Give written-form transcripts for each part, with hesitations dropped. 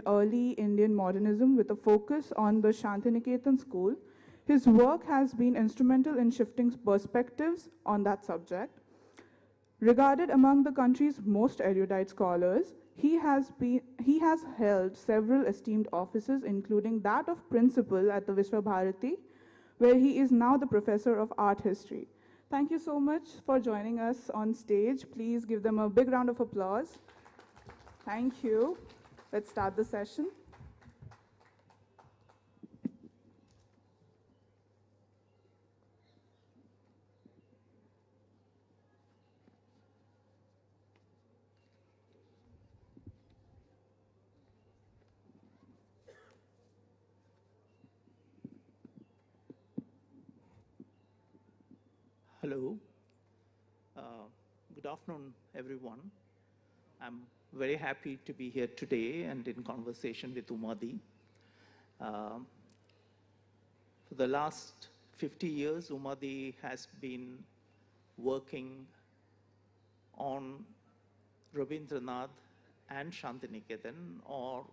early Indian modernism with a focus on the Santiniketan school. His work has been instrumental in shifting perspectives on that subject. Regarded among the country's most erudite scholars, he has held several esteemed offices, including that of principal at the Vishwabharati, where he is now the professor of art history. Thank you so much for joining us on stage. Please give them a big round of applause. Thank you. Let's start the session. Hello. Good afternoon, everyone. I'm very happy to be here today and in conversation with Umadi. For the last 50 years, Umadi has been working on Rabindranath and Santiniketan, or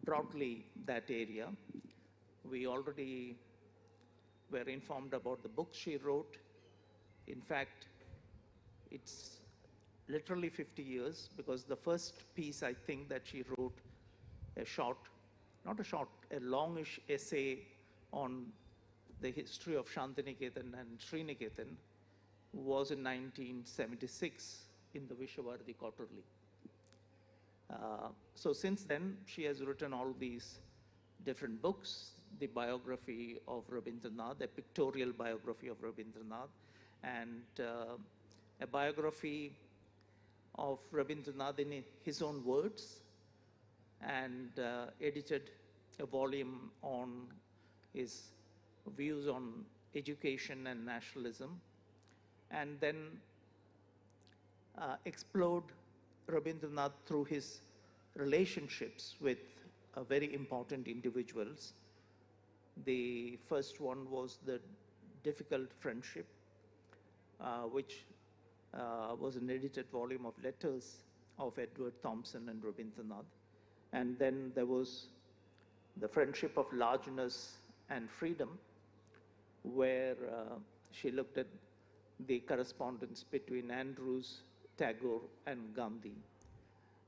broadly that area. We already were informed about the books she wrote. In fact, it's literally 50 years, because the first piece I think that she wrote, a longish essay on the history of Santiniketan and Sriniketan, was in 1976 in the Vishwabharati Quarterly. So since then, she has written all these different books, the biography of Rabindranath, a pictorial biography of Rabindranath, and a biography of Rabindranath in his own words, and edited a volume on his views on education and nationalism, and then explored Rabindranath through his relationships with very important individuals. The first one was the difficult friendship, which was an edited volume of letters of Edward Thompson and Rabindranath. And then there was the friendship of largeness and freedom, where she looked at the correspondence between Andrews, Tagore, and Gandhi.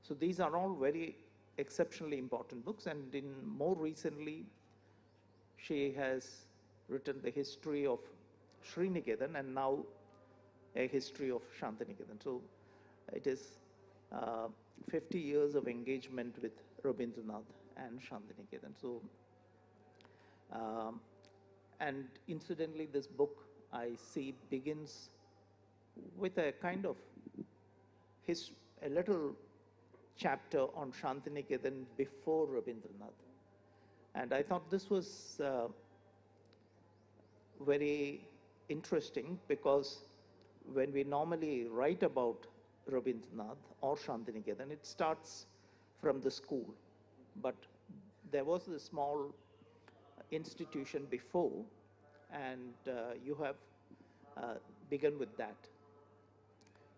So these are all very exceptionally important books, and in more recently, she has written the history of Sriniketan and now a history of Santiniketan. So it is 50 years of engagement with Rabindranath and Santiniketan. So, and incidentally, this book I see begins with a kind of a little chapter on Santiniketan before Rabindranath. And I thought this was very interesting, because when we normally write about Rabindranath or Santiniketan, it starts from the school. But there was a small institution before, and you have begun with that.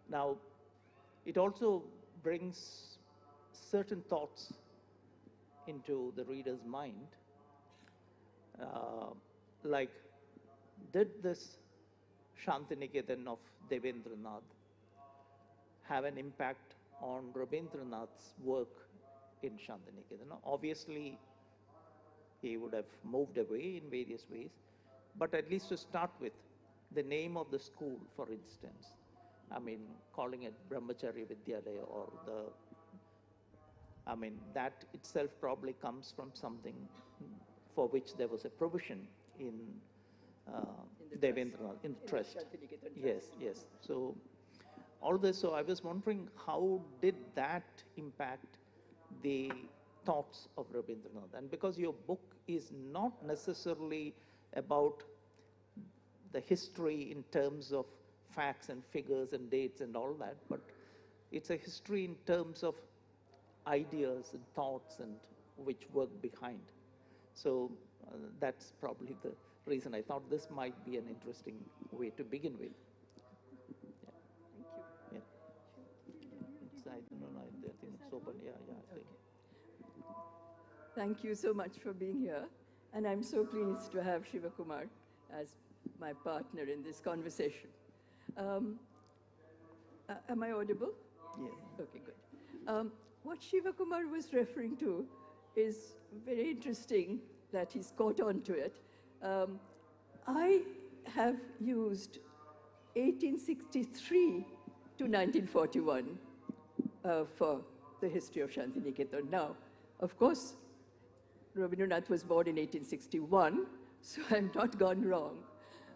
Now, it also brings certain thoughts into the reader's mind, like, did this Santiniketan of Devendranath have an impact on Rabindranath's work in Santiniketan? Obviously, he would have moved away in various ways, but at least to start with, the name of the school, for instance, I mean, calling it Brahmacharya Vidyalaya, or that itself probably comes from something for which there was a provision in Devendranath, in the trust. Yes, yes. So all this, so I was wondering, how did that impact the thoughts of Rabindranath? And because your book is not necessarily about the history in terms of facts and figures and dates and all that, but it's a history in terms of ideas and thoughts and which work behind. So that's probably the reason I thought this might be an interesting way to begin with. Yeah. Thank you. Yeah. It's, I don't know, I think it's open. Yeah, yeah, I think. Thank you so much for being here. And I'm so pleased to have Siva Kumar as my partner in this conversation. Am I audible? Yeah. Okay, good. What Siva Kumar was referring to is very interesting that he's caught on to it. I have used 1863 to 1941 for the history of Santiniketan. Now, of course, Rabindranath was born in 1861, so I'm not gone wrong.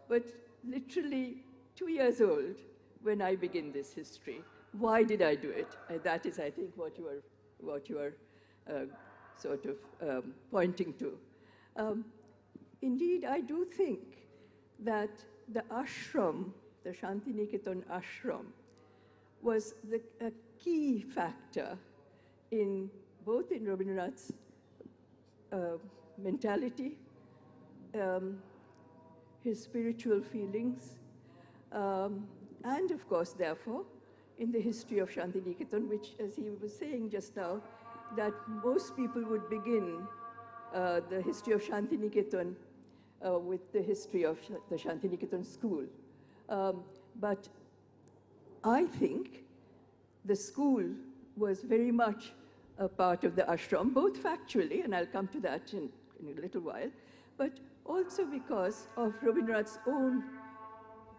But literally 2 years old when I begin this history. Why did I do it? That is, I think, what you are sort of pointing to. Indeed, I do think that the ashram, the Santiniketan ashram, was a key factor in both in Rabindranath's mentality, his spiritual feelings, and of course, therefore, in the history of Santiniketan, which, as he was saying just now, that most people would begin the history of Santiniketan with the history of the Santiniketan school. But I think the school was very much a part of the ashram, both factually, and I'll come to that in a little while, but also because of Rabindranath's own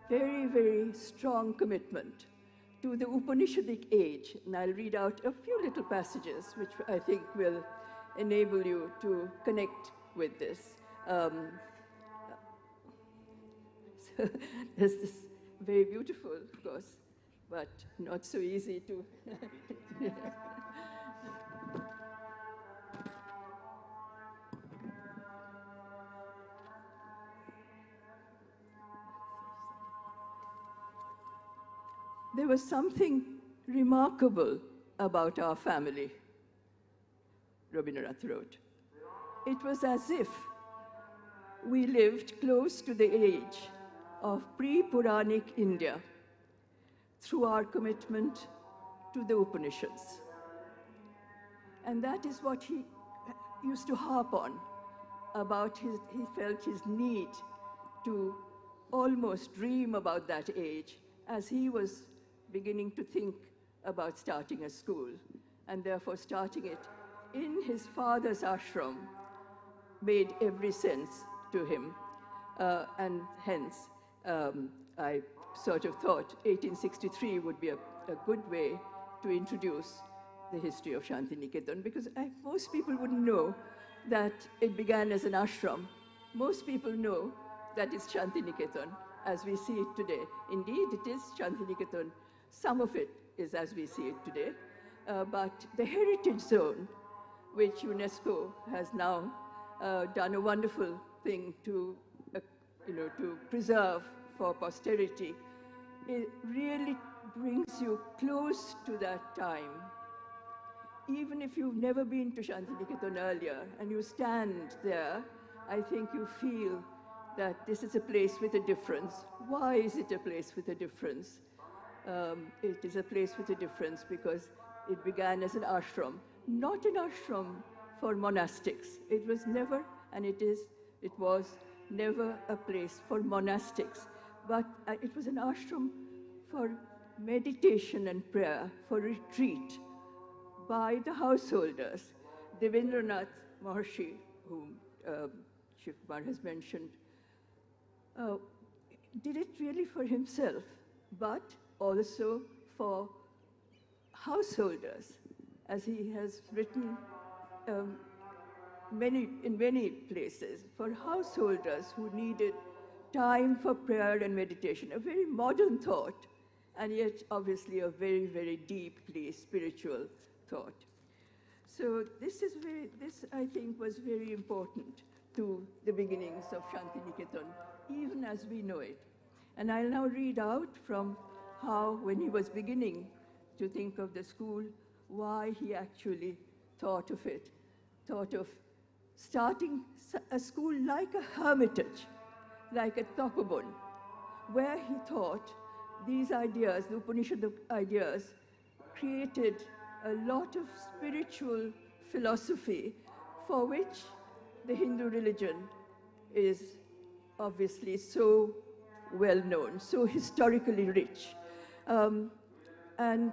very, very strong commitment to the Upanishadic age. And I'll read out a few little passages which I think will enable you to connect with this. So there's this very beautiful, of course, but not so easy to. There was something remarkable about our family, Rabindranath wrote. It was as if we lived close to the age of pre-Puranic India through our commitment to the Upanishads. And that is what he used to harp on, about he felt his need to almost dream about that age as he was beginning to think about starting a school, and therefore starting it in his father's ashram made every sense to him. And hence, I sort of thought 1863 would be a good way to introduce the history of Santiniketan, because most people wouldn't know that it began as an ashram. Most people know that it's Santiniketan as we see it today. Indeed, it is Santiniketan. Some of it is as we see it today. But the heritage zone, which UNESCO has now done a wonderful thing to, to preserve for posterity, it really brings you close to that time. Even if you've never been to Santiniketan earlier and you stand there, I think you feel that this is a place with a difference. Why is it a place with a difference? It is a place with a difference because it began as an ashram, not an ashram for monastics. It was never, and it was never a place for monastics, but it was an ashram for meditation and prayer, for retreat by the householders. Devendranath Maharshi, whom Siva Kumar has mentioned, did it really for himself, but also for householders, as he has written in many places, for householders who needed time for prayer and meditation, a very modern thought, and yet obviously a very, very deeply spiritual thought. So this I think was very important to the beginnings of Santiniketan, even as we know it. And I'll now read out from how, when he was beginning to think of the school, why he actually thought of it, thought of starting a school like a hermitage, like a tapabon, where he thought these ideas, the Upanishad ideas, created a lot of spiritual philosophy for which the Hindu religion is obviously so well known, so historically rich. And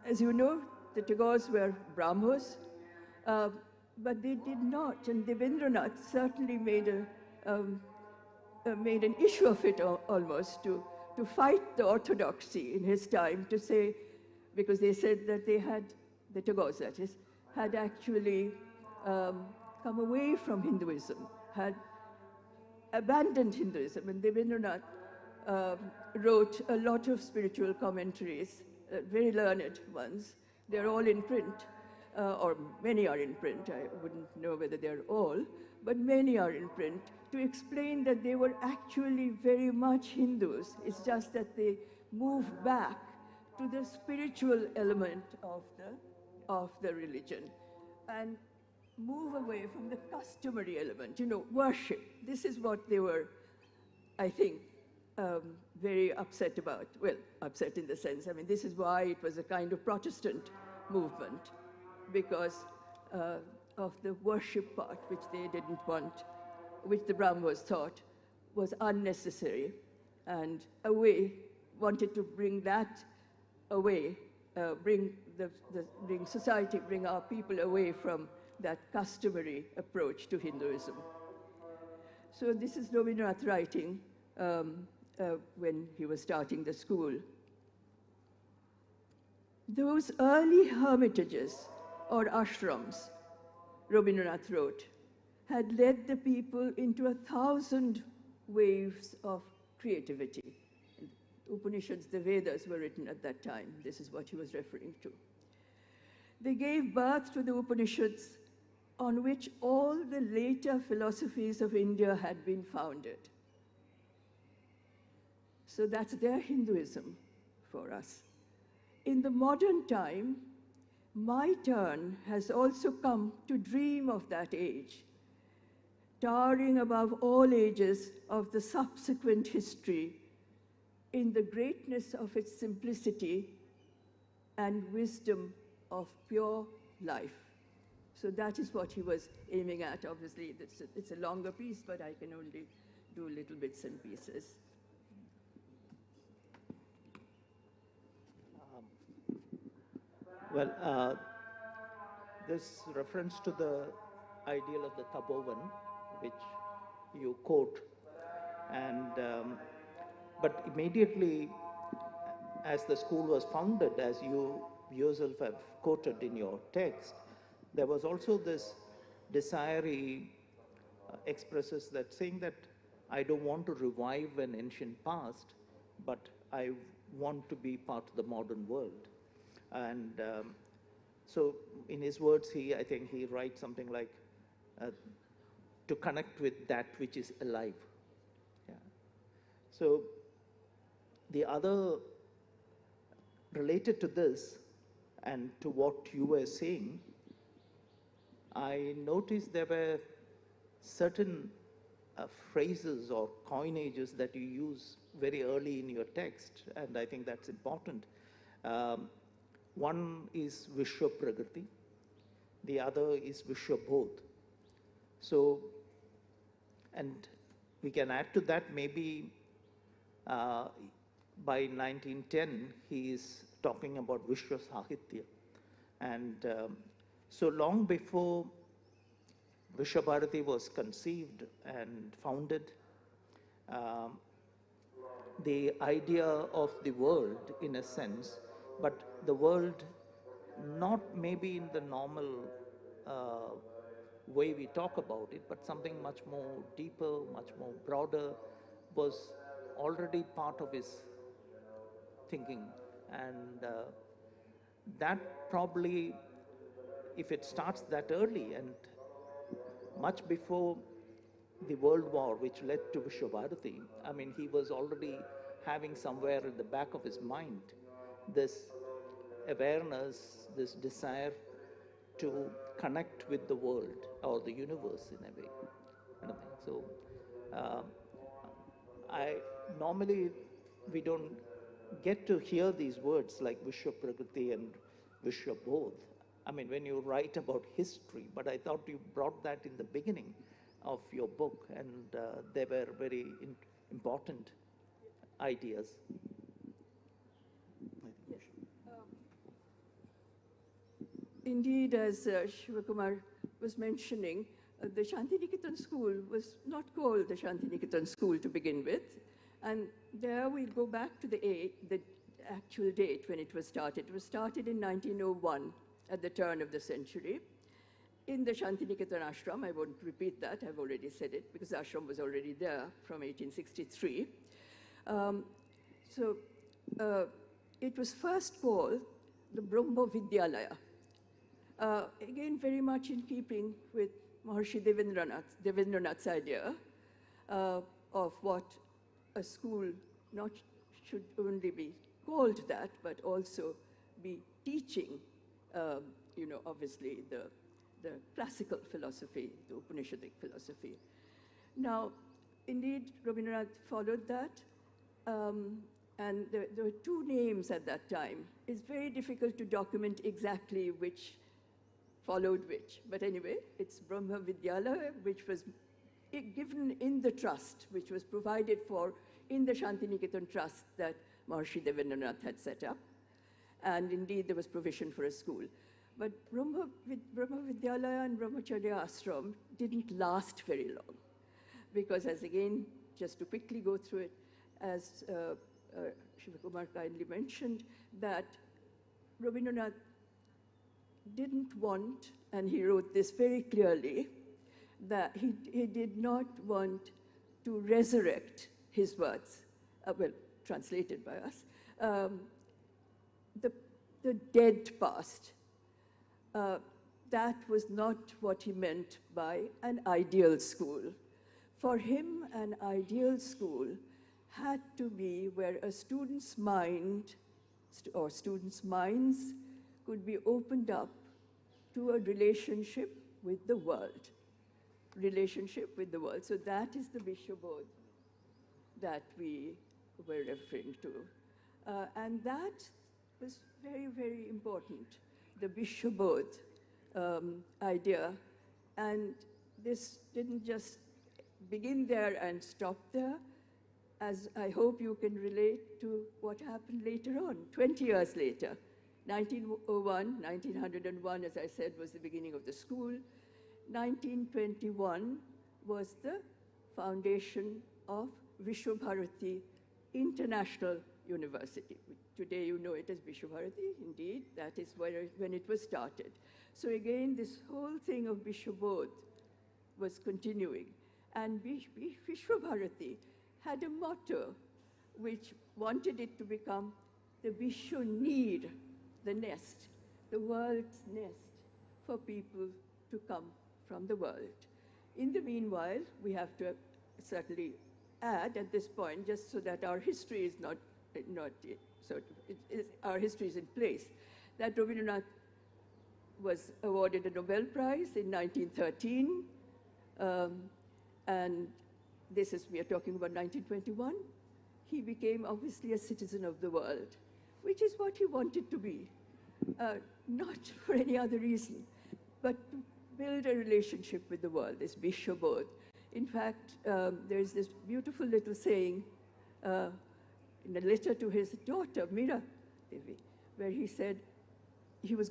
as you know, the Tagores were Brahmos, but they did not, and Debendranath certainly made an issue of it almost to fight the orthodoxy in his time, to say, because they said that they had, the Tagores that is, had actually come away from Hinduism, had abandoned Hinduism, and Debendranath wrote a lot of spiritual commentaries, very learned ones. They're all in print, or many are in print. I wouldn't know whether they're all, but many are in print, to explain that they were actually very much Hindus. It's just that they moved back to the spiritual element of the religion and move away from the customary element, worship. This is what they were, I think, very upset about. Well, upset in the sense, this is why it was a kind of Protestant movement, because of the worship part, which they didn't want, which the Brahmos thought was unnecessary, and wanted to bring that away, bring society, bring our people away from that customary approach to Hinduism. So this is Rabindranath writing when he was starting the school. Those early hermitages or ashrams, Rabindranath wrote, had led the people into 1,000 waves of creativity. Upanishads, the Vedas were written at that time. This is what he was referring to. They gave birth to the Upanishads, on which all the later philosophies of India had been founded. So that's their Hinduism for us. In the modern time, my turn has also come to dream of that age, towering above all ages of the subsequent history in the greatness of its simplicity and wisdom of pure life. So that is what he was aiming at. Obviously, it's a longer piece, but I can only do little bits and pieces. This reference to the ideal of the Tapovan, which you quote, and but immediately as the school was founded, as you yourself have quoted in your text, there was also this desire he expresses, that saying that I don't want to revive an ancient past, but I want to be part of the modern world. And so in his words, I think he writes something like, to connect with that which is alive. Yeah. So the other, related to this and to what you were saying, I noticed there were certain phrases or coinages that you use very early in your text, and I think that's important. One is Vishwa Prakriti, the other is Vishwa Bodh. So, and we can add to that maybe by 1910, he is talking about Vishwa Sahitya. And so long before Vishwa Bharati was conceived and founded, the idea of the world, in a sense, but the world not maybe in the normal way we talk about it, but something much more deeper, much more broader, was already part of his thinking. And that probably, if it starts that early and much before the World War, which led to Vishwa Bharati, he was already having somewhere in the back of his mind this awareness, this desire to connect with the world or the universe in a way. So normally we don't get to hear these words like Vishwa Prakriti and Vishwa Bodh. I mean, when you write about history, but I thought you brought that in the beginning of your book, and they were very important ideas. Indeed, as Siva Kumar was mentioning, the Santiniketan school was not called the Santiniketan school to begin with. And there we'll go back to the actual date when it was started. It was started in 1901 at the turn of the century in the Santiniketan ashram. I won't repeat that, I've already said it, because the ashram was already there from 1863. It was first called the Brahma Vidyalaya. Again, very much in keeping with Maharishi Devendranath's idea of what a school not should only be called that, but also be teaching, obviously the classical philosophy, the Upanishadic philosophy. Now, indeed, Rabindranath followed that, and there were two names at that time. It's very difficult to document exactly which followed which. But anyway, it's Brahma Vidyalaya, which was given in the trust, which was provided for in the Santiniketan trust that Maharishi Devendranath had set up. And indeed, there was provision for a school. But Brahma Vidyalaya and Brahmacharya Ashram didn't last very long. Because as again, just to quickly go through it, as Siva Kumar kindly mentioned, that Rabindranath didn't want, and he wrote this very clearly, that he did not want to resurrect his words, well, translated by us, the dead past. That was not what he meant by an ideal school. For him, an ideal school had to be where a student's mind, or students' minds, could be opened up to a relationship with the world. Relationship with the world. So that is the Vishwabodh that we were referring to. And that was very, very important, the Vishwabodh idea. And this didn't just begin there and stop there, as I hope you can relate to what happened later on, 20 years later. 1901, as I said, was the beginning of the school. 1921 was the foundation of Vishwabharati International University. Today you know it as Vishwabharati, indeed, that is when it was started. So again, this whole thing of Vishwabodh was continuing. And Vishwabharati had a motto which wanted it to become the Vishwanir, the nest, the world's nest for people to come from the world. In the meanwhile, we have to certainly add at this point, just so that our history is our history is in place, that Rabindranath was awarded a Nobel Prize in 1913, and we are talking about 1921. He became obviously a citizen of the world, which is what he wanted to be, not for any other reason, but to build a relationship with the world, this Vishwabodh. In fact, there's this beautiful little saying in a letter to his daughter, Meera Devi, where he said he was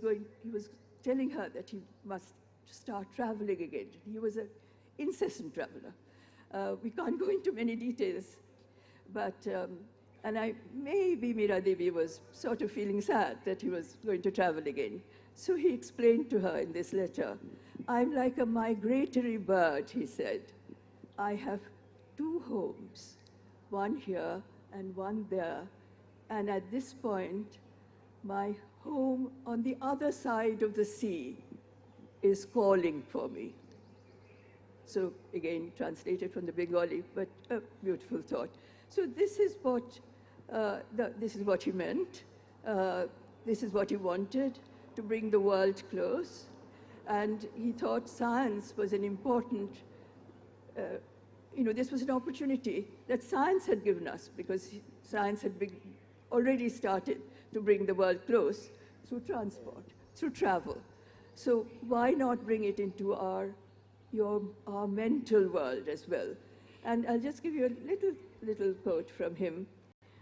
telling her that he must start traveling again. He was an incessant traveler. We can't go into many details, but, and maybe Meera Devi was sort of feeling sad that he was going to travel again. So he explained to her in this letter, "I'm like a migratory bird," he said. "I have two homes, one here and one there. And at this point, my home on the other side of the sea is calling for me." So again, translated from the Bengali, but a beautiful thought. So this is what he meant. This is what he wanted, to bring the world close. And he thought science was an important, this was an opportunity that science had given us, because science had already started to bring the world close through transport, through travel. So why not bring it into our mental world as well? And I'll just give you a little quote from him,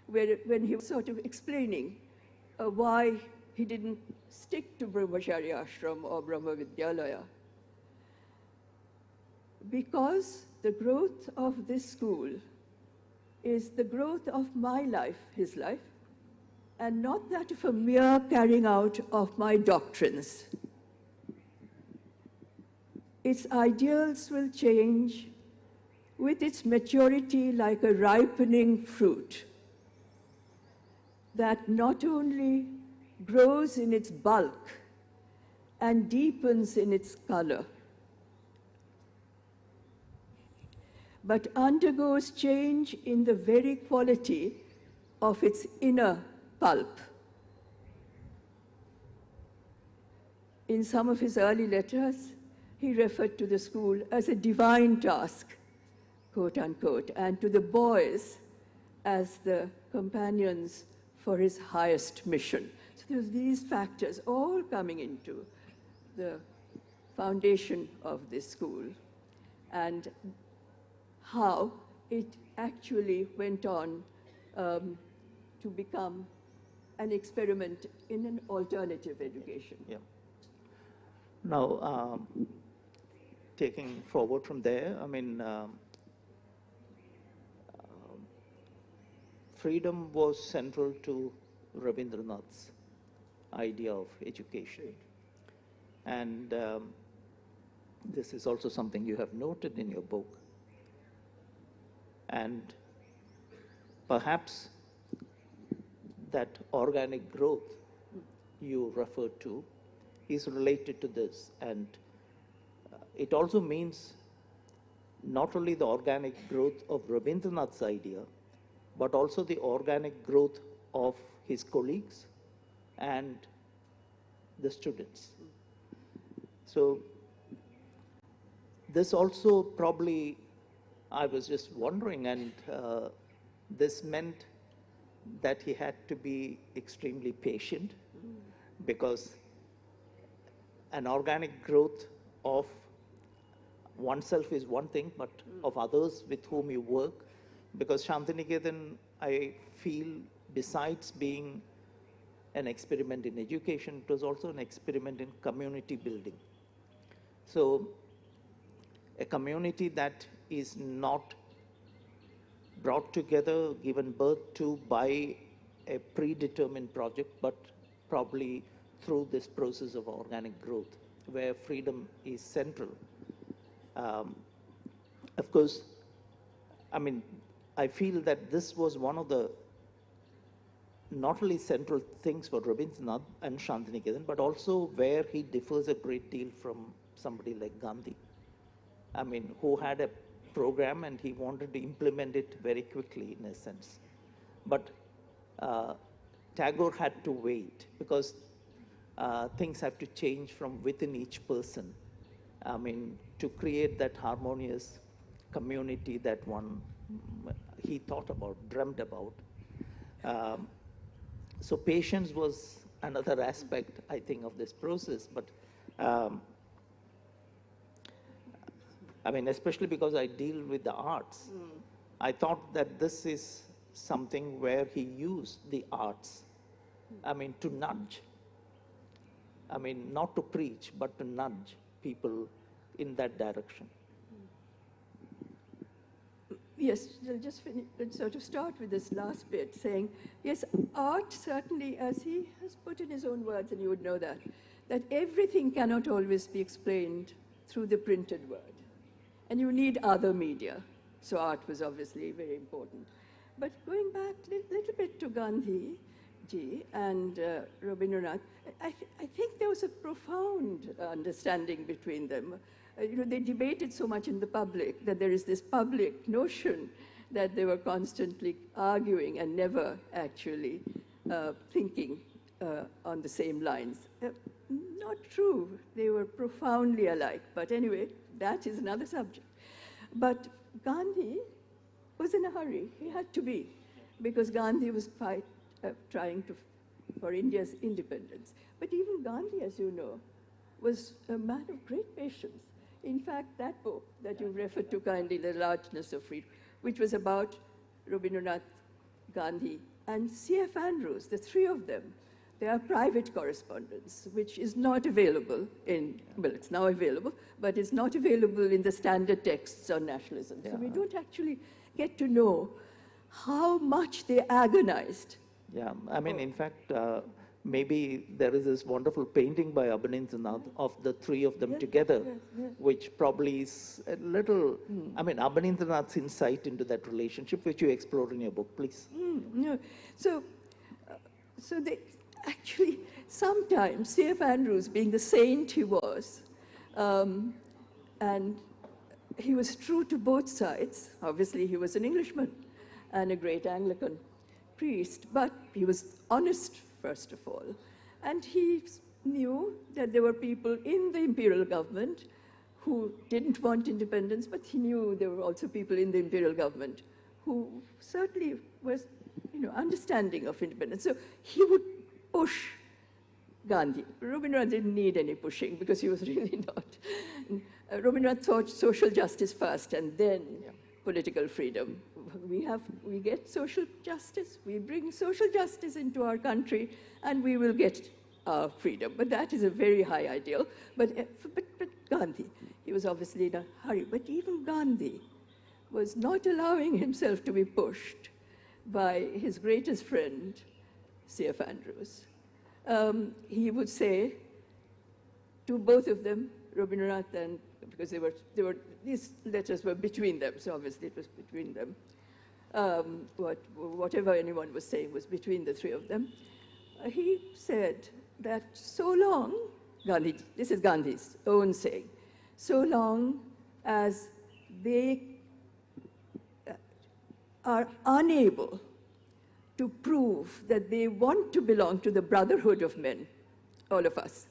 when he was sort of explaining why he didn't stick to Brahmacharya Ashram or Brahma Vidyalaya. Because the growth of this school is the growth of my life, his life, and not that of a mere carrying out of my doctrines. Its ideals will change with its maturity like a ripening fruit that not only grows in its bulk and deepens in its color, but undergoes change in the very quality of its inner pulp. In some of his early letters, he referred to the school as a divine task, quote unquote, and to the boys as the companions for his highest mission. So there's these factors all coming into the foundation of this school, and how it actually went on to become an experiment in an alternative education. Yeah. Now, taking forward from there, I mean, freedom was central to Rabindranath's idea of education. And this is also something you have noted in your book. And perhaps that organic growth you referred to is related to this. And it also means not only the organic growth of Rabindranath's idea, but also the organic growth of his colleagues and the students. So this also probably, I was just wondering, and this meant that he had to be extremely patient, because an organic growth of oneself is one thing, but of others with whom you work, because Santiniketan, I feel, besides being an experiment in education, it was also an experiment in community building. So a community that is not brought together, given birth to by a predetermined project, but probably through this process of organic growth, where freedom is central. Of course, I mean, I feel that this was one of the not only central things for Rabindranath and Santiniketan, but also where he differs a great deal from somebody like Gandhi. I mean, who had a program and he wanted to implement it very quickly, in a sense. But Tagore had to wait, because things have to change from within each person. I mean, to create that harmonious community that he thought about, dreamt about. So patience was another aspect, I think, of this process. But I mean, especially because I deal with the arts, I thought that this is something where he used the arts, I mean, to nudge. I mean, not to preach, but to nudge people in that direction. Yes, I'll just sort of start with this last bit, saying, yes, art certainly, as he has put in his own words, and you would know that everything cannot always be explained through the printed word. And you need other media. So art was obviously very important. But going back a little bit to Gandhi ji and Rabindranath, I think there was a profound understanding between them. You know, they debated so much in the public that there is this public notion that they were constantly arguing and never actually thinking on the same lines. Not true. They were profoundly alike. But anyway, that is another subject. But Gandhi was in a hurry. He had to be, because Gandhi was trying for India's independence. But even Gandhi, as you know, was a man of great patience. In fact, that book that you referred to kindly, The Largeness of Freedom, which was about Rabindranath, Gandhi, and C.F. Andrews, the three of them, they are private correspondence, which is not available in, well, it's now available, but it's not available in the standard texts on nationalism. So we don't actually get to know how much they agonized. Yeah, I mean, in fact, maybe there is this wonderful painting by Abanindranath of the three of them together, which probably is a little, I mean, Abanindranath's insight into that relationship, which you explore in your book, please. No. So they actually, sometimes C.F. Andrews, being the saint he was, and he was true to both sides. Obviously, he was an Englishman and a great Anglican priest, but he was honest, first of all. And he knew that there were people in the imperial government who didn't want independence, but he knew there were also people in the imperial government who certainly was, understanding of independence. So he would push Gandhi. Rabindranath didn't need any pushing because he was really not. Rabindranath thought social justice first and then political freedom. We get social justice, we bring social justice into our country, and we will get freedom. But that is a very high ideal. But Gandhi, he was obviously in a hurry. But even Gandhi was not allowing himself to be pushed by his greatest friend, C.F. Andrews. He would say to both of them, Rabindranath, and because these letters were between them, so obviously it was between them. Whatever anyone was saying was between the three of them. He said that so long, Gandhi, this is Gandhi's own saying, so long as they are unable to prove that they want to belong to the brotherhood of men, all of us,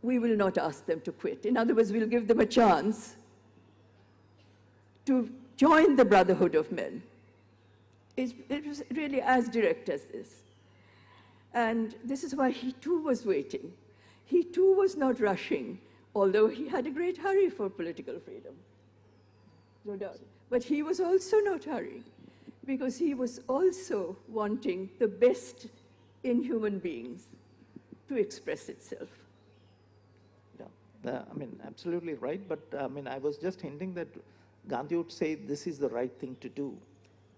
we will not ask them to quit. In other words, we'll give them a chance to join the brotherhood of men. It was really as direct as this. And this is why he too was waiting. He too was not rushing, although he had a great hurry for political freedom, no doubt. But he was also not hurrying, because he was also wanting the best in human beings to express itself. I mean, absolutely right. But I mean, I was just hinting that Gandhi would say this is the right thing to do.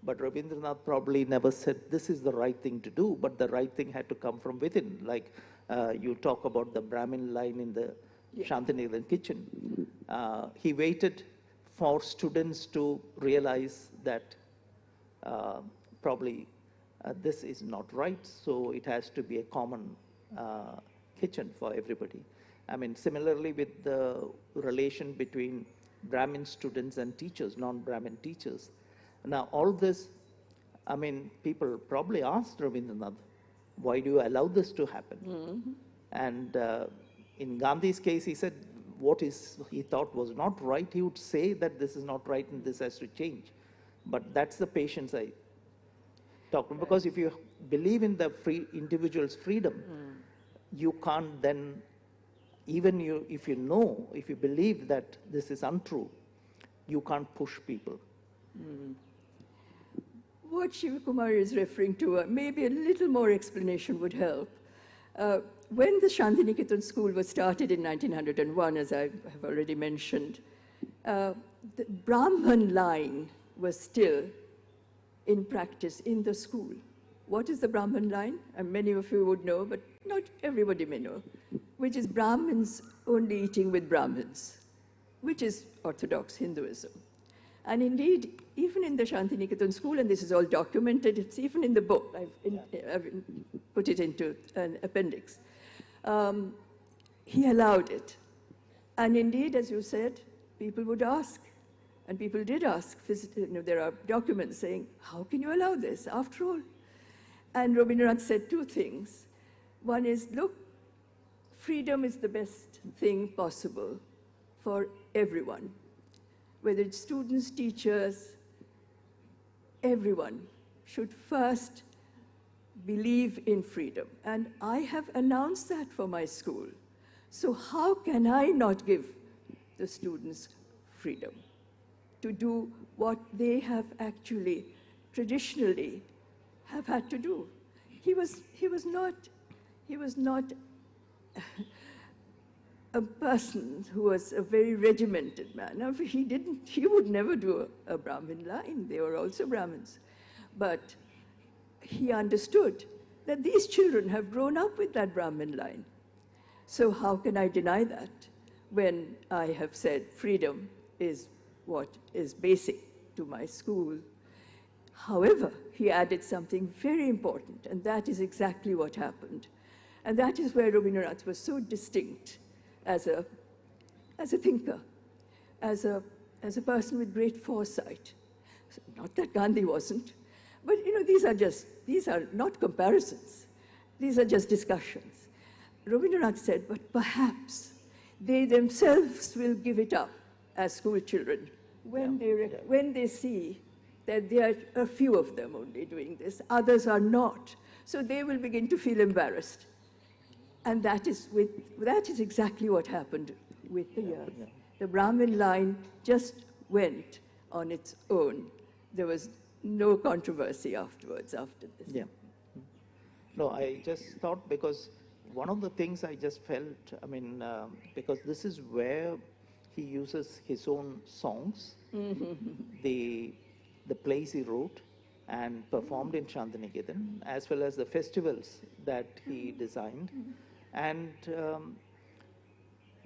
But Rabindranath probably never said this is the right thing to do, but the right thing had to come from within. Like you talk about the Brahmin line in the Santiniketan kitchen. He waited for students to realize that probably this is not right, so it has to be a common kitchen for everybody. I mean, similarly with the relation between Brahmin students and teachers, non-Brahmin teachers. Now, all this, I mean, people probably asked Rabindranath, why do you allow this to happen? Mm-hmm. And in Gandhi's case, he said he thought was not right. He would say that this is not right and this has to change. But that's the patience I talk about. Because if you believe in the individual's freedom, you can't then, even if you believe that this is untrue, you can't push people. What Siva Kumar is referring to, maybe a little more explanation would help. When the Santiniketan school was started in 1901, as I have already mentioned, the Brahman line was still in practice in the school. What is the Brahman line? And many of you would know, but not everybody may know, which is Brahmins only eating with Brahmins, which is Orthodox Hinduism. And indeed, even in the Santiniketan school, and this is all documented, it's even in the book, I've put it into an appendix, he allowed it. And indeed, as you said, people would ask, and people did ask, there are documents saying, how can you allow this, after all? And Rabindranath said two things. One is, look, freedom is the best thing possible for everyone, whether it's students, teachers, everyone should first believe in freedom. And I have announced that for my school. So how can I not give the students freedom to do what they have actually traditionally have had to do? He was not a person who was a very regimented man. Now, he would never do a Brahmin line. They were also Brahmins. But he understood that these children have grown up with that Brahmin line. So how can I deny that when I have said freedom is what is basic to my school? However, he added something very important, and that is exactly what happened. And that is where Rabindranath was so distinct as a thinker, as a person with great foresight. Not that Gandhi wasn't, but these are not comparisons. These are just discussions. Rabindranath said, but perhaps they themselves will give it up as school children when they see that there are a few of them only doing this, others are not. So they will begin to feel embarrassed. And that is exactly what happened with the years. Yeah. The Brahmin line just went on its own. There was no controversy afterwards after this. Yeah. No, I just thought, because one of the things I just felt, because this is where he uses his own songs, the plays he wrote and performed in Santiniketan, as well as the festivals that he designed, and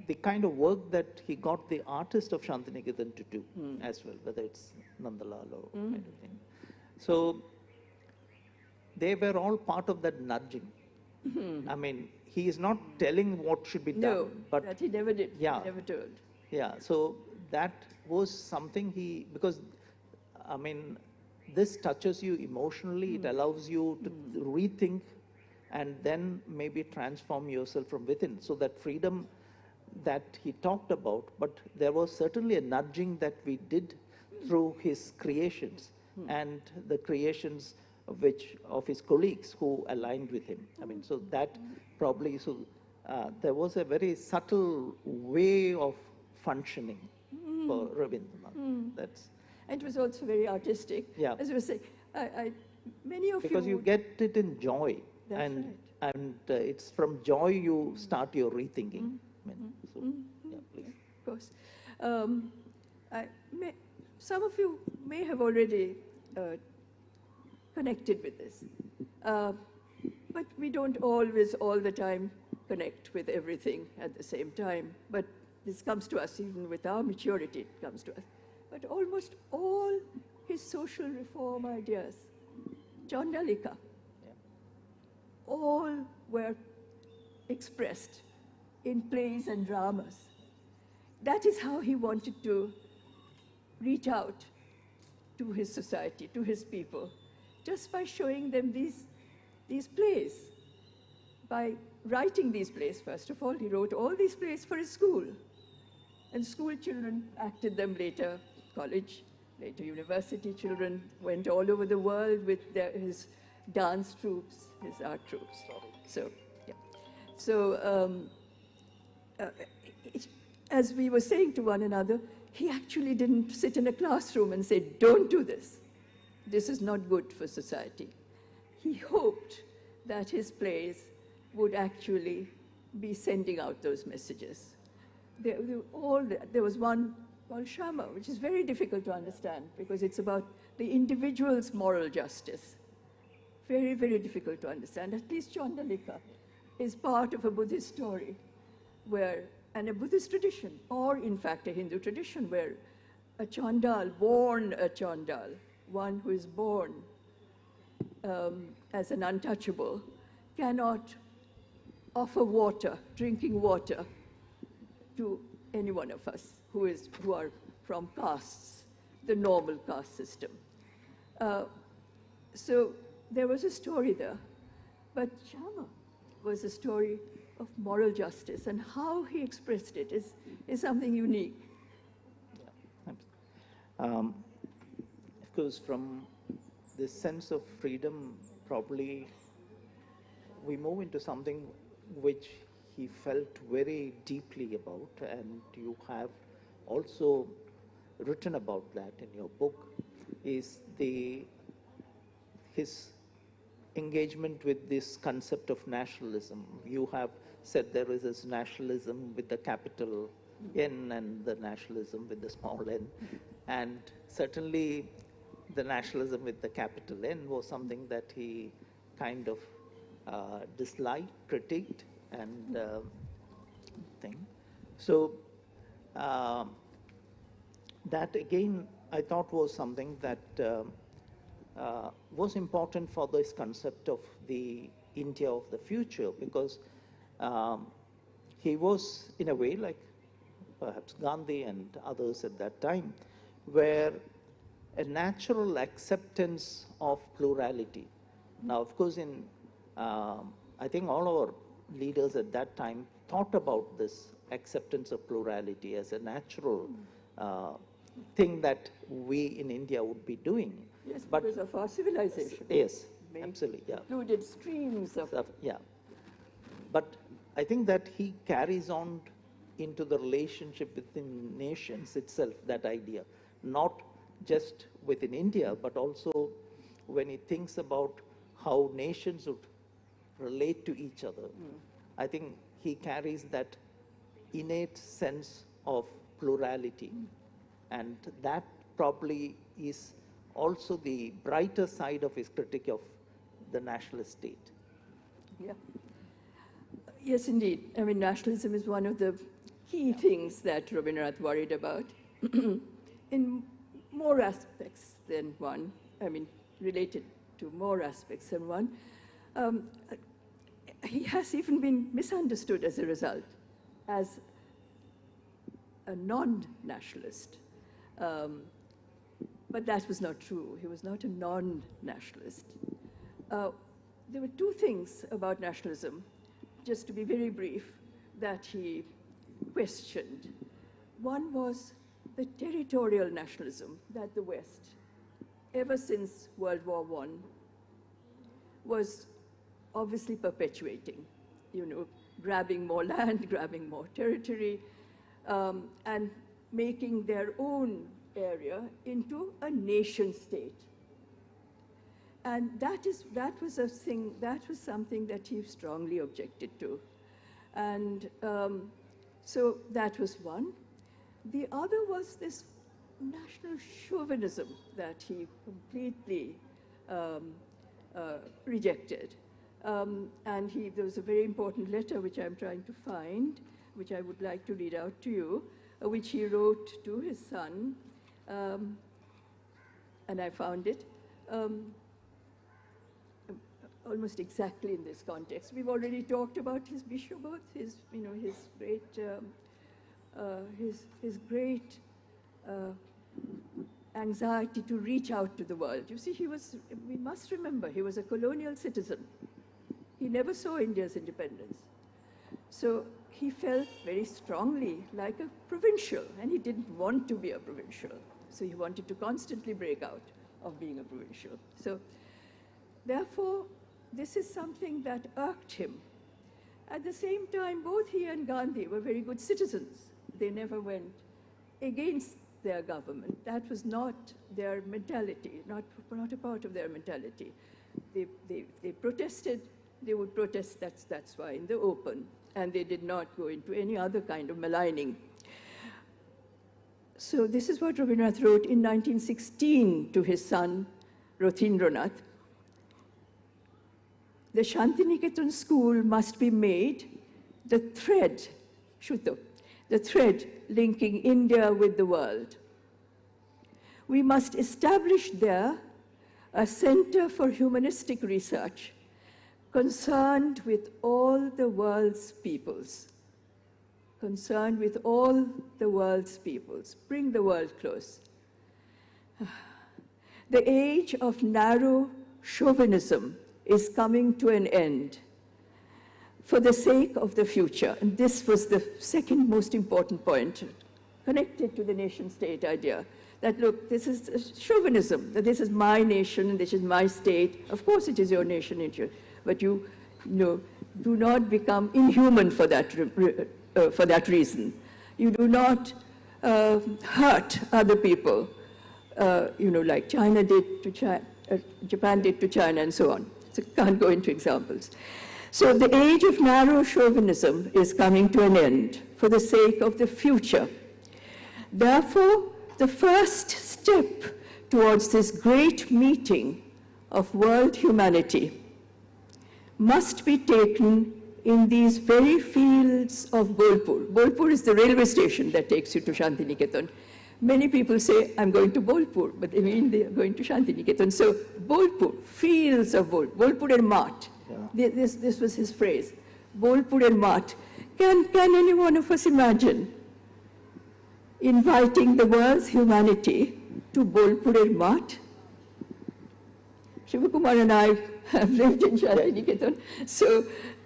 the kind of work that he got the artist of Santiniketan to do as well, whether it's Nandalal or kind of thing. So they were all part of that nudging. He is not telling what should be done. No, but that he never did. Yeah. He never told. Yeah, so that was something because this touches you emotionally, it allows you to rethink and then maybe transform yourself from within. So that freedom that he talked about, but there was certainly a nudging that we did through his creations and the creations of his colleagues who aligned with him. So that probably, there was a very subtle way of functioning for Rabindranath. That's. And it was also very artistic. Yeah. As I was saying, many of because you get it in joy. That's and right. And it's from joy you start your rethinking. Yeah, please. Of course. Some of you may have already connected with this. But we don't always, all the time, connect with everything at the same time. But this comes to us, even with our maturity, it comes to us. But almost all his social reform ideas, Chandalika, all were expressed in plays and dramas. That is how he wanted to reach out to his society, to his people, just by showing them these plays. By writing these plays, first of all, he wrote all these plays for his school. And school children acted them later, college, later university children went all over the world with his dance troupes, his art troupes. So, yeah. So, as we were saying to one another, he actually didn't sit in a classroom and say, don't do this. This is not good for society. He hoped that his plays would actually be sending out those messages. There was one called Shama, which is very difficult to understand because it's about the individual's moral justice. Very, very difficult to understand. At least Chandalika is part of a Buddhist story and a Buddhist tradition, or in fact a Hindu tradition, where a Chandal, born a Chandal, one who is born as an untouchable, cannot offer water, drinking water, to any one of us who are from castes, the normal caste system. So there was a story there, but Shama was a story of moral justice, and how he expressed it is something unique. Yeah. Of course, from this sense of freedom, probably we move into something which he felt very deeply about, and you have also written about that in your book, is his engagement with this concept of nationalism. You have said there is this nationalism with the capital N and the nationalism with the small n. And certainly the nationalism with the capital N was something that he kind of disliked, critiqued, and thing. So that again, I thought was something that was important for this concept of the India of the future, because he was, in a way, like perhaps Gandhi and others at that time, were a natural acceptance of plurality. Now, of course, I think all our leaders at that time thought about this acceptance of plurality as a natural thing that we in India would be doing. Yes, because of our civilization. Yes, absolutely, yeah. Included streams of... Yeah. But I think that he carries on into the relationship within nations itself, that idea. Not just within India, but also when he thinks about how nations would relate to each other. I think he carries that innate sense of plurality. And that probably is also the brighter side of his critique of the nationalist state. Yeah. Yes, indeed. I mean, nationalism is one of the key things that Rabindranath worried about in more aspects than one. I mean, related to more aspects than one. He has even been misunderstood as a result, as a non-nationalist. But that was not true. He was not a non-nationalist. There were two things about nationalism, just to be very brief, that he questioned. One was the territorial nationalism that the West, ever since World War I, was obviously perpetuating, grabbing more land, grabbing more territory, and making their own area into a nation state. And that was something that he strongly objected to. And so that was one. The other was this national chauvinism that he completely rejected. And there was a very important letter which I'm trying to find, which I would like to read out to you, which he wrote to his son, and I found it almost exactly in this context. We've already talked about his Bishoboth, his great anxiety to reach out to the world. You see, we must remember, he was a colonial citizen. He never saw India's independence. So he felt very strongly like a provincial, and he didn't want to be a provincial. So he wanted to constantly break out of being a provincial. So therefore, this is something that irked him. At the same time, both he and Gandhi were very good citizens. They never went against their government. That was not their mentality, not a part of their mentality. They protested, they would protest, that's why, in the open, and they did not go into any other kind of maligning. So this is what Rabindranath wrote in 1916 to his son, Rothindranath. The Santiniketan school must be made the thread, Shuddha, the thread linking India with the world. We must establish there a center for humanistic research concerned with all the world's peoples. Concerned with all the world's peoples. Bring the world close. The age of narrow chauvinism is coming to an end for the sake of the future. And this was the second most important point, connected to the nation-state idea. That, look, this is chauvinism, that this is my nation and this is my state. Of course it is your nation, but do not become inhuman for that reason. You do not hurt other people, like China did to Japan did to China, and so on. So can't go into examples. So the age of narrow chauvinism is coming to an end for the sake of the future. Therefore, the first step towards this great meeting of world humanity must be taken in these very fields of Bolpur. Bolpur is the railway station that takes you to Santiniketan. Many people say, I'm going to Bolpur, but they mean they are going to Santiniketan. So Bolpur, fields of Bolpur and Mat. Yeah. This was his phrase, Bolpur and Mat. Can any one of us imagine inviting the world's humanity to Bolpur and Mat? Siva Kumar and I have lived in Santiniketan,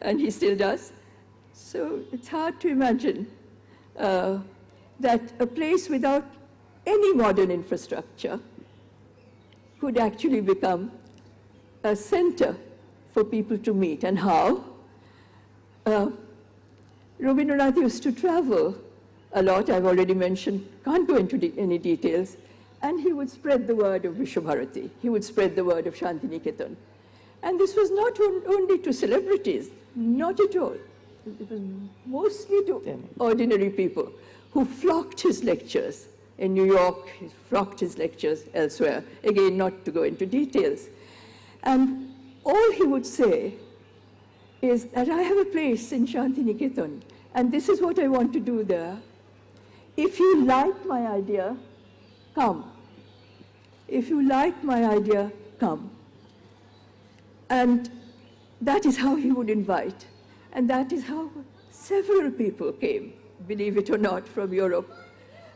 and he still does. So it's hard to imagine that a place without any modern infrastructure could actually become a center for people to meet. And how? Rabindranath used to travel a lot, I've already mentioned, can't go into any details, and he would spread the word of Vishwabharati. He would spread the word of Santiniketan. And this was not only to celebrities, not at all. It was mostly to ordinary people who flocked his lectures in New York, he flocked his lectures elsewhere, again, not to go into details. And all he would say is that I have a place in Santiniketan, and this is what I want to do there. If you like my idea, come. If you like my idea, come. And that is how he would invite. And that is how several people came, believe it or not, from Europe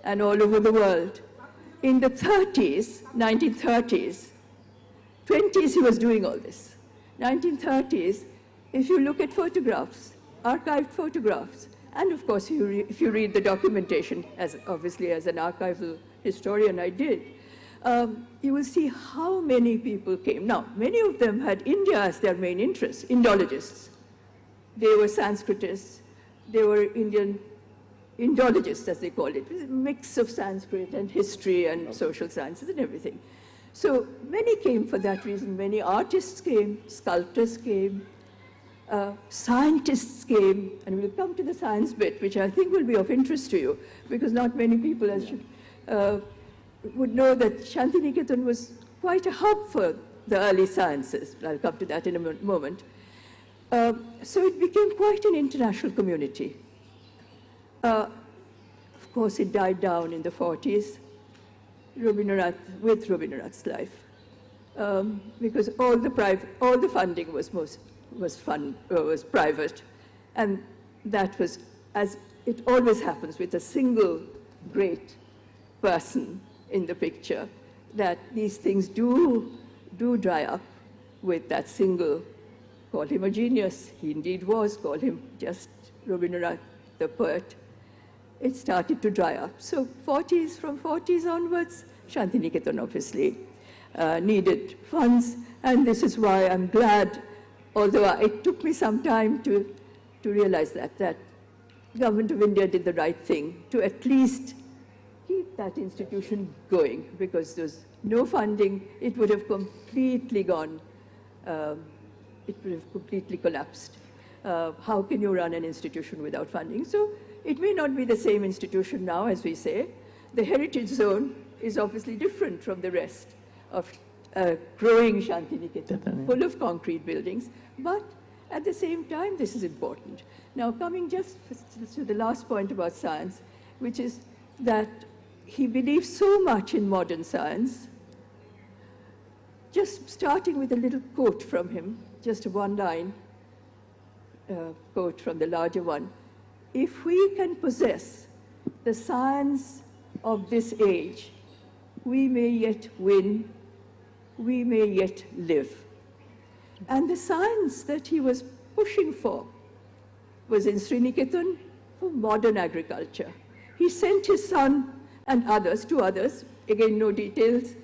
and all over the world. In the 30s, 1930s, 20s he was doing all this. 1930s, if you look at photographs, archived photographs, and of course if you read the documentation, obviously as an archival historian I did, you will see how many people came. Now, many of them had India as their main interest, Indologists. They were Sanskritists, they were Indian Indologists, as they call it. It was a mix of Sanskrit and history and social sciences and everything. So many came for that reason. Many artists came, sculptors came, scientists came, and we'll come to the science bit, which I think will be of interest to you, because not many people would know that Santiniketan was quite a hub for the early sciences. I'll come to that in a moment. So it became quite an international community. Of course, it died down in the 40s, with Rabindranath's life, because all the funding was private, and that was, as it always happens with a single great person in the picture, that these things do dry up with that single. Call him a genius, he indeed was. Call him just Rabindranath, the poet. It started to dry up. So from 40s onwards, Santiniketan obviously needed funds, and this is why I'm glad, although it took me some time to realize that Government of India did the right thing to at least keep that institution going, because there's no funding, it would have completely gone, it would have completely collapsed. How can you run an institution without funding? So it may not be the same institution now, as we say. The heritage zone is obviously different from the rest of growing Santiniketan, full of concrete buildings, but at the same time, this is important. Now, coming just to the last point about science, which is that he believed so much in modern science, just starting with a little quote from him, just a one-line quote from the larger one. If we can possess the science of this age, we may yet win, we may yet live. And the science that he was pushing for was in Sriniketan for modern agriculture. He sent his son and two others, again no details.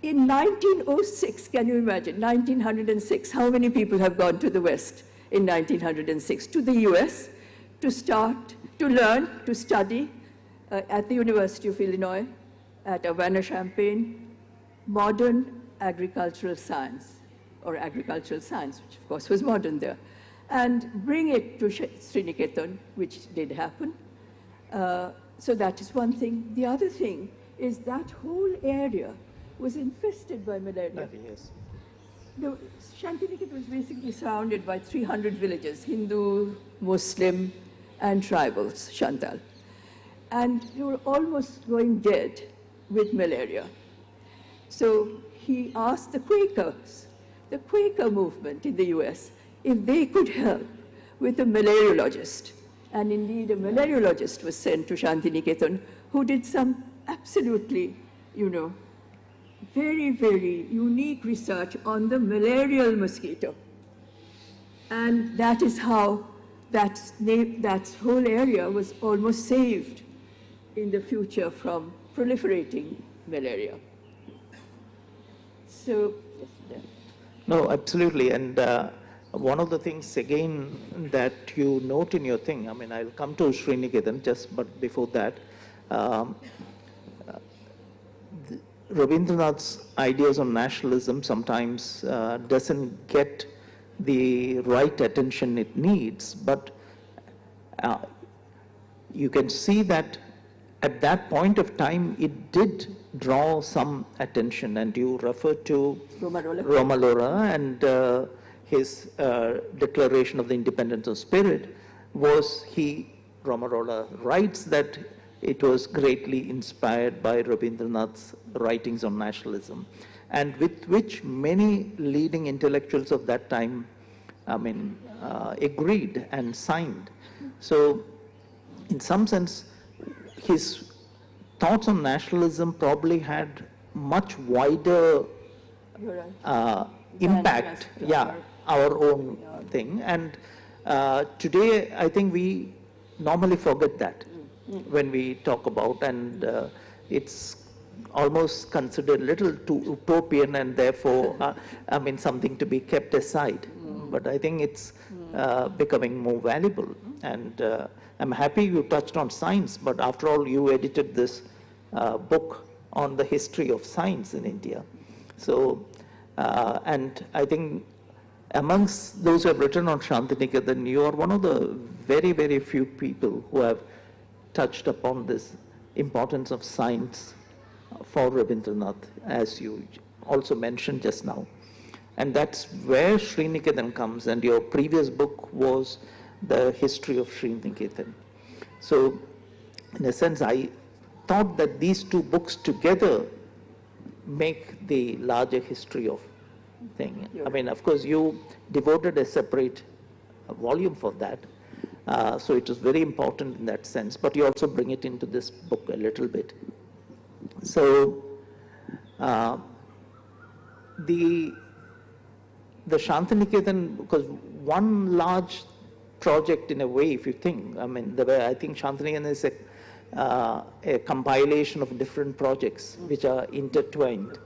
In 1906, can you imagine, 1906, how many people have gone to the West? in 1906 to the US to learn, to study at the University of Illinois at Urbana-Champaign, modern agricultural science, or agricultural science, which of course was modern there, and bring it to Sriniketan, which did happen. So that is one thing. The other thing is that whole area was infested by malaria. Yes. The Shantiniketan was basically surrounded by 300 villages, Hindu, Muslim, and tribals, Chantal. And they were almost going dead with malaria. So he asked the Quakers, the Quaker movement in the US, if they could help with a malariologist. And indeed, a malariologist was sent to Shantiniketan who did some absolutely, very, very unique research on the malarial mosquito. And that is how that whole area was almost saved in the future from proliferating malaria. So, yes, no, absolutely. And one of the things, again, that you note in your thing, I mean, I'll come to Sriniketan but before that, Rabindranath's ideas on nationalism sometimes doesn't get the right attention it needs, but you can see that at that point of time, it did draw some attention, and you refer to Romalora and his declaration of the independence of spirit Romarola writes that it was greatly inspired by Rabindranath's writings on nationalism, and with which many leading intellectuals of that time, agreed and signed. So, in some sense, his thoughts on nationalism probably had much wider impact, our own thing. And today, I think we normally forget that when we talk about, and it's almost considered a little too utopian and therefore, something to be kept aside. But I think it's becoming more valuable. And I'm happy you touched on science, but after all, you edited this book on the history of science in India. So, and I think amongst those who have written on Shantiniketan, you are one of the very, very few people who have touched upon this importance of science for Rabindranath, as you also mentioned just now. And that's where Sriniketan comes, and your previous book was the history of Sriniketan. So, in a sense, I thought that these two books together make the larger history of thing. Of course, you devoted a separate volume for that, so it was very important in that sense, but you also bring it into this book a little bit. So, the Shantiniketan, because one large project in a way, if you think, the way I think Shantiniketan is a compilation of different projects which are intertwined.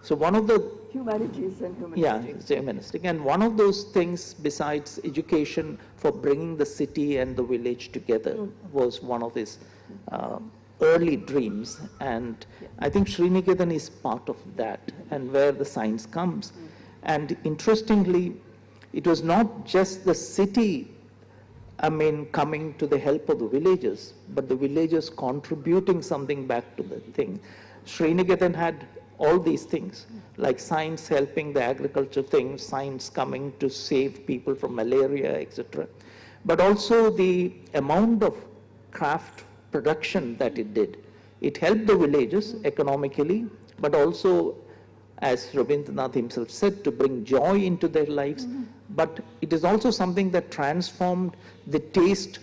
So one of the humanities and humanistic. Yeah, it's humanistic. And one of those things, besides education for bringing the city and the village together, was one of his early dreams. And I think Sriniketan is part of that, and where the science comes. And interestingly, it was not just the city, coming to the help of the villagers, but the villagers contributing something back to the thing. Sriniketan had all these things, like science helping the agriculture thing, science coming to save people from malaria, etc. But also the amount of craft production that it did. It helped the villagers economically, but also, as Rabindranath himself said, to bring joy into their lives. But it is also something that transformed the taste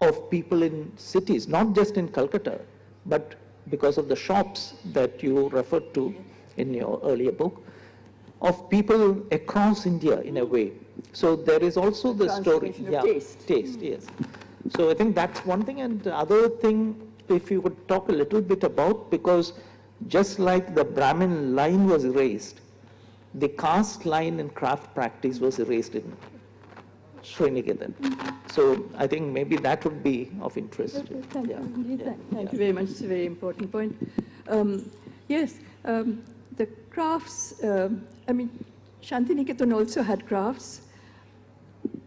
of people in cities, not just in Calcutta, but because of the shops that you referred to in your earlier book, of people across India in a way. So there is also the story. Taste, yes. So I think that's one thing. And the other thing, if you could talk a little bit about, because just like the Brahmin line was erased, the caste line in craft practice was erased in Sriniketan. So I think maybe that would be of interest. Okay, thank Yeah. you. Indeed, Yeah. thank you very much. It's a very important point. Yes, the crafts, I mean, Santiniketan also had crafts,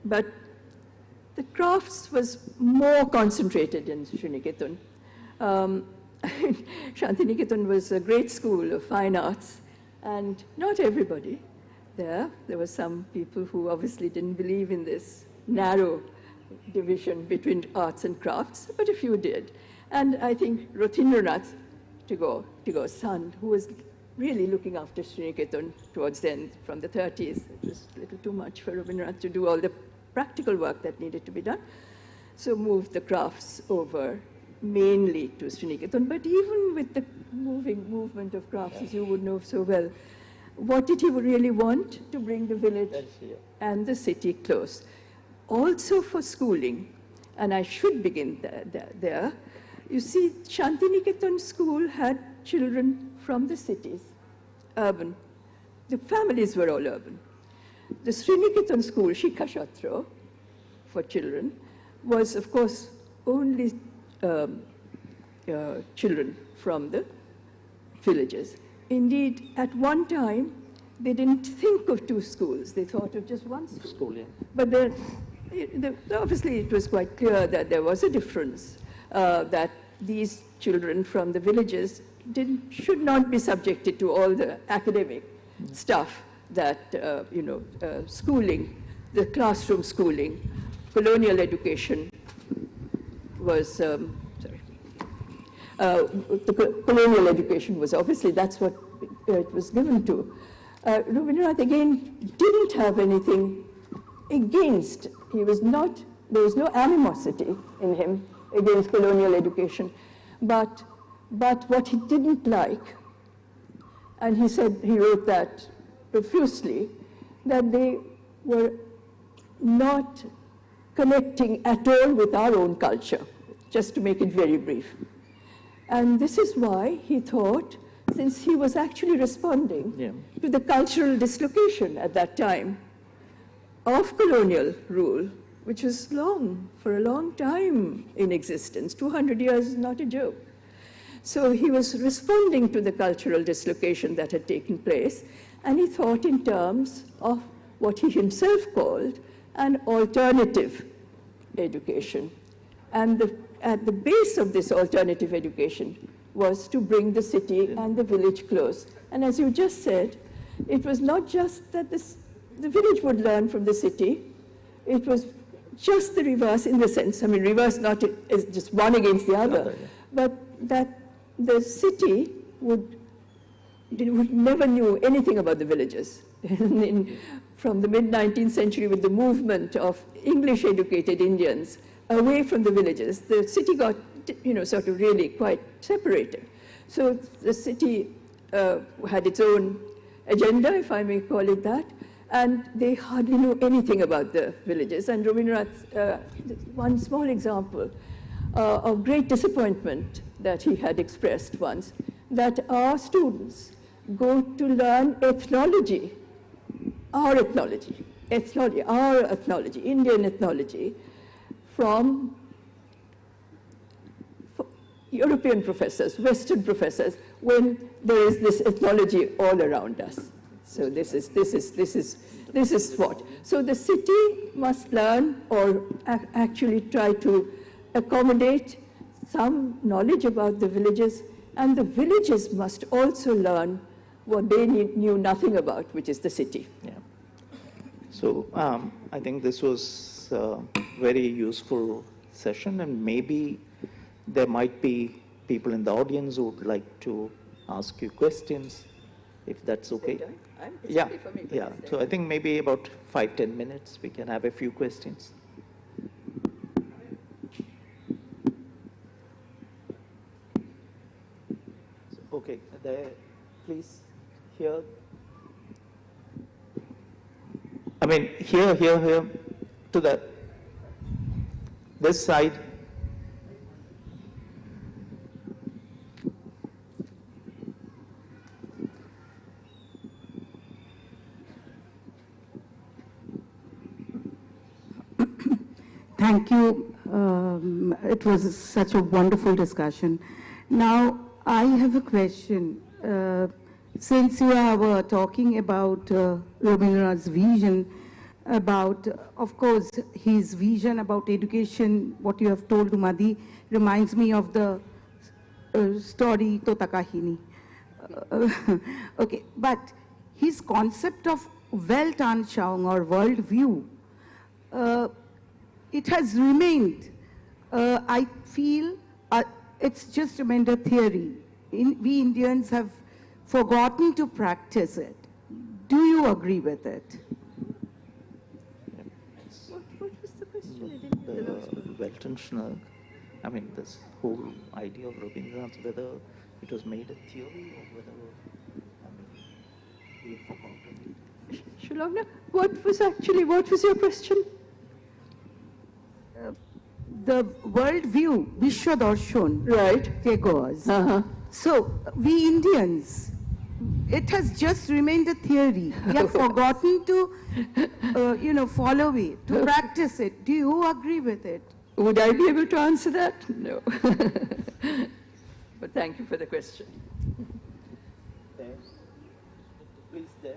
but the crafts was more concentrated in Sriniketan. Santiniketan was a great school of fine arts, and not everybody there. There were some people who obviously didn't believe in this narrow division between arts and crafts, but a few did. And I think Rothindranath Tagore's son, who was really looking after Sriniketan towards the end, from the 30s, it was a little too much for Rabindranath to do all the practical work that needed to be done, so moved the crafts over mainly to Sriniketan. But even with the movement of crafts, as you would know so well, what did he really want? To bring the village and the city close. Also for schooling, and I should begin there. You see, Santiniketan school had children from the cities, urban. The families were all urban. The Sriniketan school, Shikashatra, for children, was, of course, only children from the villages. Indeed, at one time, they didn't think of two schools. They thought of just one school. Yeah. But then, obviously, it was quite clear that there was a difference, that these children from the villages should not be subjected to all the academic stuff that, schooling, the classroom schooling, colonial education was, the colonial education was obviously, that's what it was given to. Rabindranath, again, didn't have anything against, there was no animosity in him against colonial education, but what he didn't like, and he wrote that profusely, that they were not connecting at all with our own culture, just to make it very brief. And this is why he thought, since he was actually responding to the cultural dislocation at that time of colonial rule, which was for a long time in existence. 200 years is not a joke. So he was responding to the cultural dislocation that had taken place, and he thought in terms of what he himself called an alternative education. And at the base of this alternative education was to bring the city and the village close. And as you just said, it was not just that the village would learn from the city, it was just the reverse in the sense, I mean, reverse not is just one against the other, but that the city would never knew anything about the villages. From the mid-19th century, with the movement of English-educated Indians away from the villages, the city got, sort of really quite separated. So the city had its own agenda, if I may call it that, and they hardly knew anything about the villages. And Rabindranath, one small example of great disappointment that he had expressed once, that our students go to learn ethnology, our ethnology, Indian ethnology, from European professors, Western professors, when there is this ethnology all around us. So this is what. So the city must learn, or actually try to accommodate some knowledge about the villages, and the villages must also learn what they knew nothing about, which is the city. Yeah. So I think this was a very useful session, and maybe there might be people in the audience who would like to ask you questions, if that's okay. Yeah, yeah. So I think maybe about 5-10 minutes we can have a few questions. Okay, there, please, here. I mean, here, to this side. Thank you. It was such a wonderful discussion. Now, I have a question. Since you were talking about Rabindranath's vision, about, of course, his vision about education, what you have told to Madi, reminds me of the story Tota Kahini. Okay, but his concept of Weltanschauung or worldview, it has remained. I feel it's just remained a theory. We Indians have forgotten to practice it. Do you agree with it? What was the question? I didn't hear the last one. Weltanschauung, I mean, this whole idea of Rabindranath, whether it was made a theory or whether, I mean, we forgotten it. Shalomna, what was your question? The worldview, Vishwa Darshan, Right. Tagore's. Uh-huh. So, we Indians, it has just remained a theory. We have forgotten to, follow it, to practice it. Do you agree with it? Would I be able to answer that? No. But thank you for the question. There. Please, there.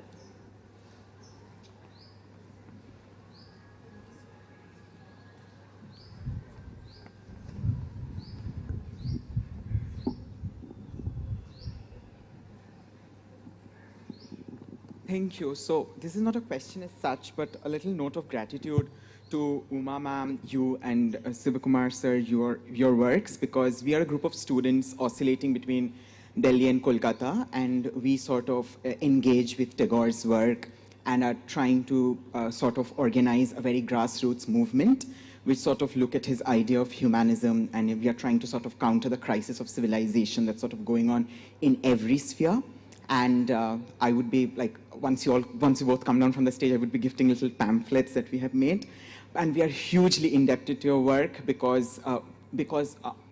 Thank you. So this is not a question as such, but a little note of gratitude to Uma ma'am, you and Siva Kumar sir, your works, because we are a group of students oscillating between Delhi and Kolkata, and we sort of engage with Tagore's work and are trying to sort of organize a very grassroots movement which sort of look at his idea of humanism, and we are trying to sort of counter the crisis of civilization that's sort of going on in every sphere. And I would be like, once you both come down from the stage, I would be gifting little pamphlets that we have made. And we are hugely indebted to your work because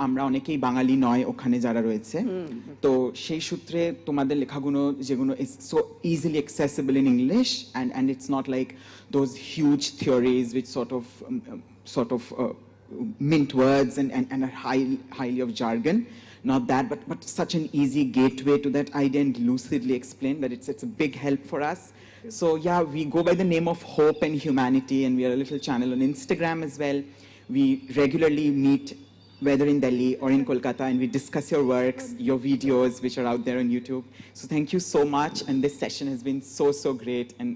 আমরা অনেকেই বাঙালি নয় ওখানে যারা রয়েছে তো সেই সূত্রে তোমাদের লেখাগুলো যেগুলো is so easily accessible in English, and it's not like those huge theories which sort of mint words and are highly of jargon. Not that, but such an easy gateway to that idea and lucidly explain that it's a big help for us. So yeah, we go by the name of Hope and Humanity, and we are a little channel on Instagram as well. We regularly meet, whether in Delhi or in Kolkata, and we discuss your works, your videos, which are out there on YouTube. So thank you so much, and this session has been so great, and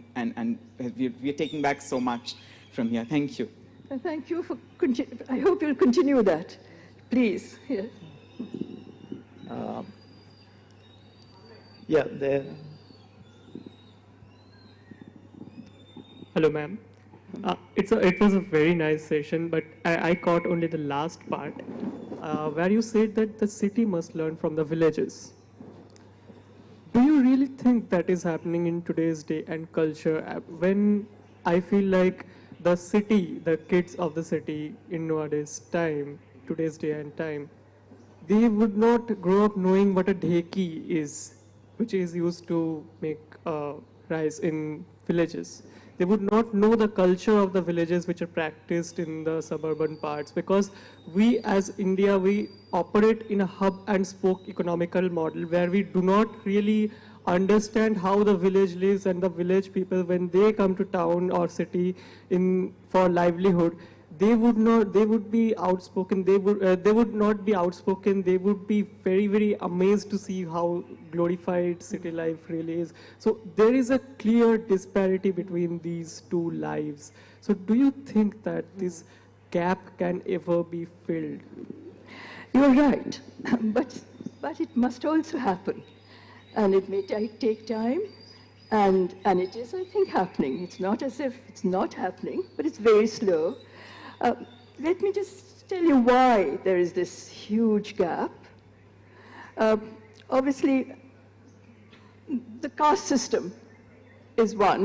we're taking back so much from here. Thank you. And thank you for, I hope you'll continue that, please. Yes. Yeah, there. Hello, ma'am. It was a very nice session, but I caught only the last part, where you said that the city must learn from the villages. Do you really think that is happening in today's day and culture, when I feel like the city, the kids of the city in nowadays time, today's day and time, they would not grow up knowing what a dheki is, which is used to make rice in villages. They would not know the culture of the villages which are practiced in the suburban parts, because we as India, we operate in a hub and spoke economical model where we do not really understand how the village lives, and the village people, when they come to town or city for livelihood, they would be outspoken, they would not be outspoken, they would be very amazed to see how glorified city life really is. So there is a clear disparity between these two lives. So do you think that this gap can ever be filled? You're right, but it must also happen. And it may take time, and it is, I think, happening. It's not as if it's not happening, but it's very slow. Let me just tell you why there is this huge gap. Obviously, the caste system is one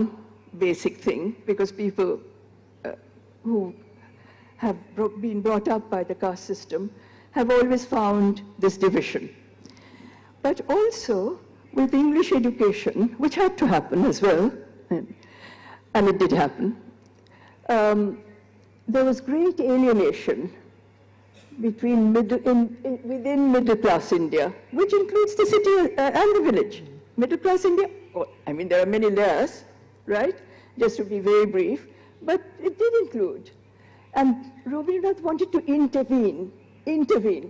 basic thing, because people who have been brought up by the caste system have always found this division. But also, with English education, which had to happen as well, and it did happen, there was great alienation between within middle-class India, which includes the city and the village. Middle-class India, I mean, there are many layers, right? Just to be very brief, but it did include. And Rabindranath wanted to intervene,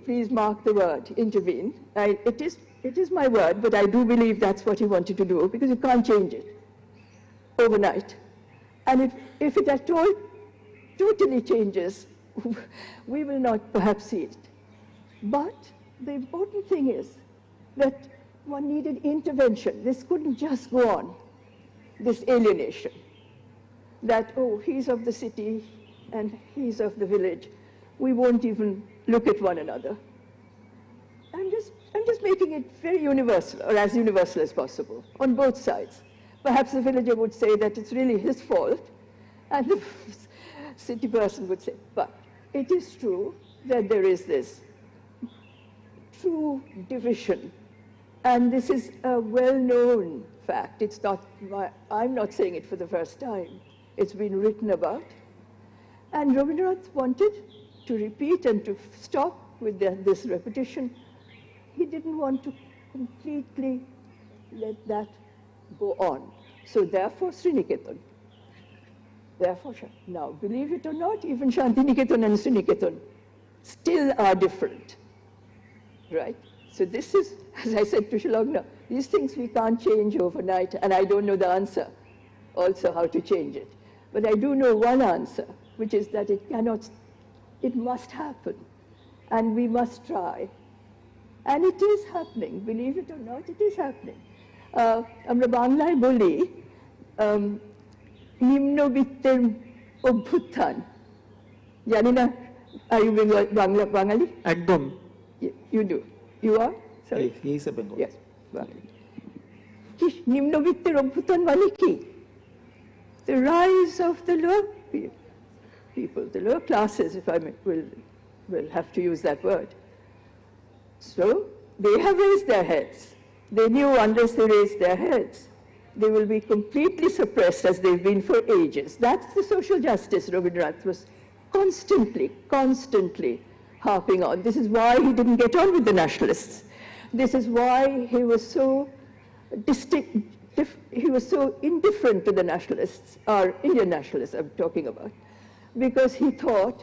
please mark the word, intervene. It is my word, but I do believe that's what he wanted to do, because you can't change it overnight. And if it at all totally changes, we will not perhaps see it. But the important thing is that one needed intervention. This couldn't just go on, this alienation. That, oh, he's of the city and he's of the village. We won't even look at one another. I'm just making it very universal, or as universal as possible, on both sides. Perhaps the villager would say that it's really his fault, and the city person would say, but it is true that there is this true division. And this is a well-known fact. It's not, I'm not saying it for the first time. It's been written about. And Rabindranath wanted to repeat and to stop with this repetition. He didn't want to completely let that go on. So therefore, Sriniketan. Therefore, now, believe it or not, even Santiniketan and Sriniketan still are different, right? So this is, as I said to Shalagna, these things we can't change overnight, and I don't know the answer also how to change it. But I do know one answer, which is that it must happen, and we must try. And it is happening, believe it or not, it is happening. আমরা বাংলায় বলি নিম্নবিত্তের অভ্যুত্থান, জানি না, are you Bengali? একদম. You do. You are? Sorry. He is a Bengali. Yes, Bengali. নিম্নবিত্তের অভ্যুত্থান মানে কি? The rise of the lower people, the lower classes, if I will have to use that word. So they have raised their heads. They knew unless they raised their heads, they will be completely suppressed as they've been for ages. That's the social justice Rabindranath was constantly harping on. This is why he didn't get on with the nationalists. This is why he was so indifferent to the nationalists, or Indian nationalists I'm talking about, because he thought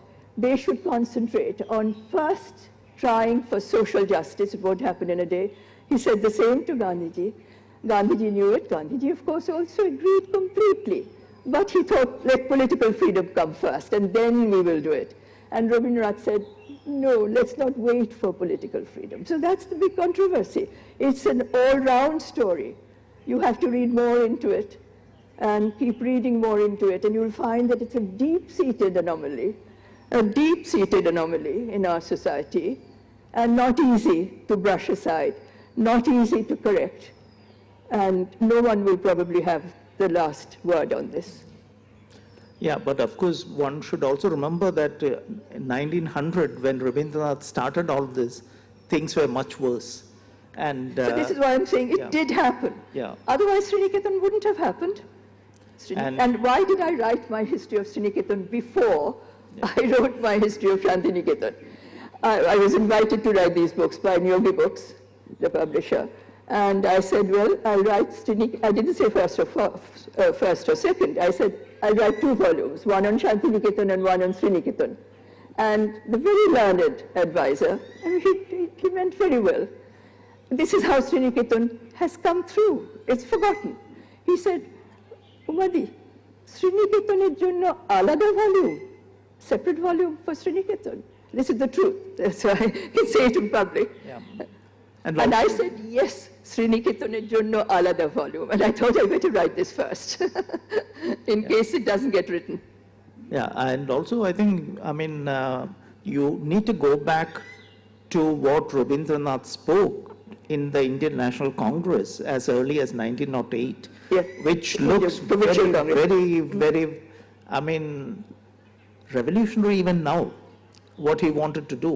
they should concentrate on first trying for social justice. It won't happen in a day. He said the same to Gandhiji. Gandhiji knew it. Gandhiji, of course, also agreed completely. But he thought, let political freedom come first, and then we will do it. And Rabindranath said, no, let's not wait for political freedom. So that's the big controversy. It's an all-round story. You have to read more into it and keep reading more into it, and you'll find that it's a deep-seated anomaly in our society, and not easy to brush aside, not easy to correct. And no one will probably have the last word on this. Yeah, but of course, one should also remember that in 1900, when Rabindranath started all this, things were much worse. And so this is why I'm saying it did happen. Yeah. Otherwise, Sriniketan wouldn't have happened. And why did I write my history of Sriniketan before I wrote my history of Santiniketan? I was invited to write these books by Yogi Books, the publisher. And I said, well, I'll write Sriniketan. I didn't say first or second. I said, I'll write 2 volumes, one on Santiniketan and one on Sriniketan. And the very learned advisor, he meant very well. This is how Sriniketan has come through. It's forgotten. He said, Umadi, Sriniketan'er jonno alada volume, separate volume for Sriniketan. This is the truth. So I can say it in public. Yeah. And I said, yes, Sriniketan'er jonno alada volume. And I thought I better write this first, in case it doesn't get written. Yeah, and also I think, you need to go back to what Rabindranath spoke in the Indian National Congress as early as 1908, which looks very, revolutionary even now, what he wanted to do,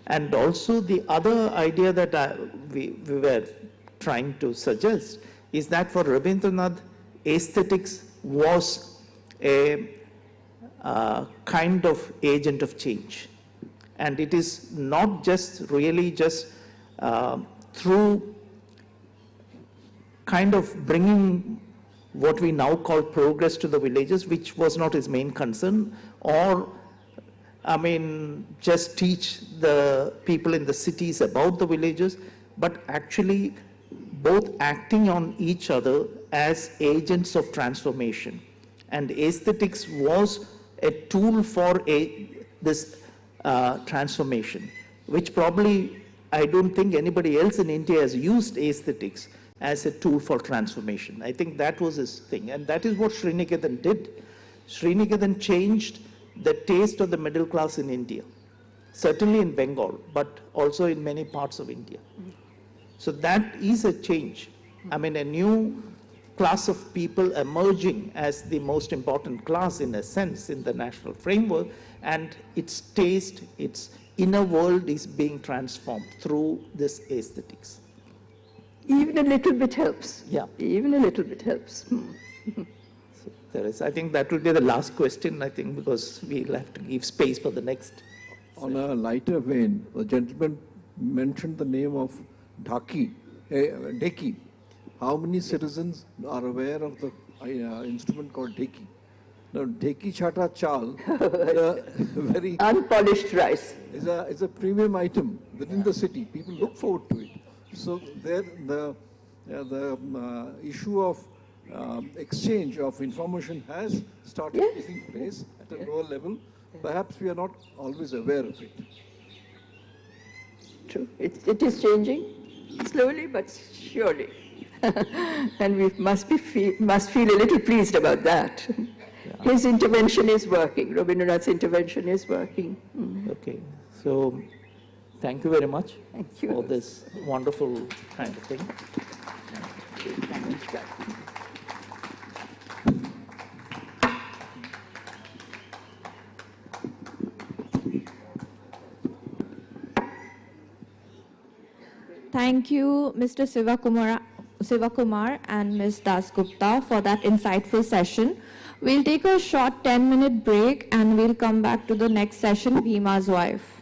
and also the other idea that we were trying to suggest is that for Rabindranath, aesthetics was kind of agent of change. And it is not just really just through kind of bringing what we now call progress to the villages, which was not his main concern, or just teach the people in the cities about the villages, but actually both acting on each other as agents of transformation. And aesthetics was a tool for this transformation, which probably I don't think anybody else in India has used aesthetics as a tool for transformation. I think that was his thing, and that is what Sriniketan did. Sriniketan changed the taste of the middle class in India, certainly in Bengal, but also in many parts of India. So that is a change. A new class of people emerging as the most important class in a sense in the national framework, and its taste, its inner world is being transformed through this aesthetics. Even a little bit helps. Yeah. Even a little bit helps. So there is, I think that will be the last question, I think, because we'll have to give space for the next. On a lighter vein, the gentleman mentioned the name of Dheki. How many citizens are aware of the instrument called Dheki? Now, Dheki Chata Chal, very Unpolished rice. is a premium item within the city. People look forward to it. So there, the issue of exchange of information has started taking place at a lower level. Perhaps we are not always aware of it. True. It is changing, slowly but surely. And we must feel a little pleased about that. Yeah. His intervention is working. Rabindranath's intervention is working. Okay, so thank you very much Thank you. for this wonderful kind of thing. Thank you, Mr. Siva Kumar and Ms. Das Gupta for that insightful session. We'll take a short 10-minute break and we'll come back to the next session, Bhima's Wife.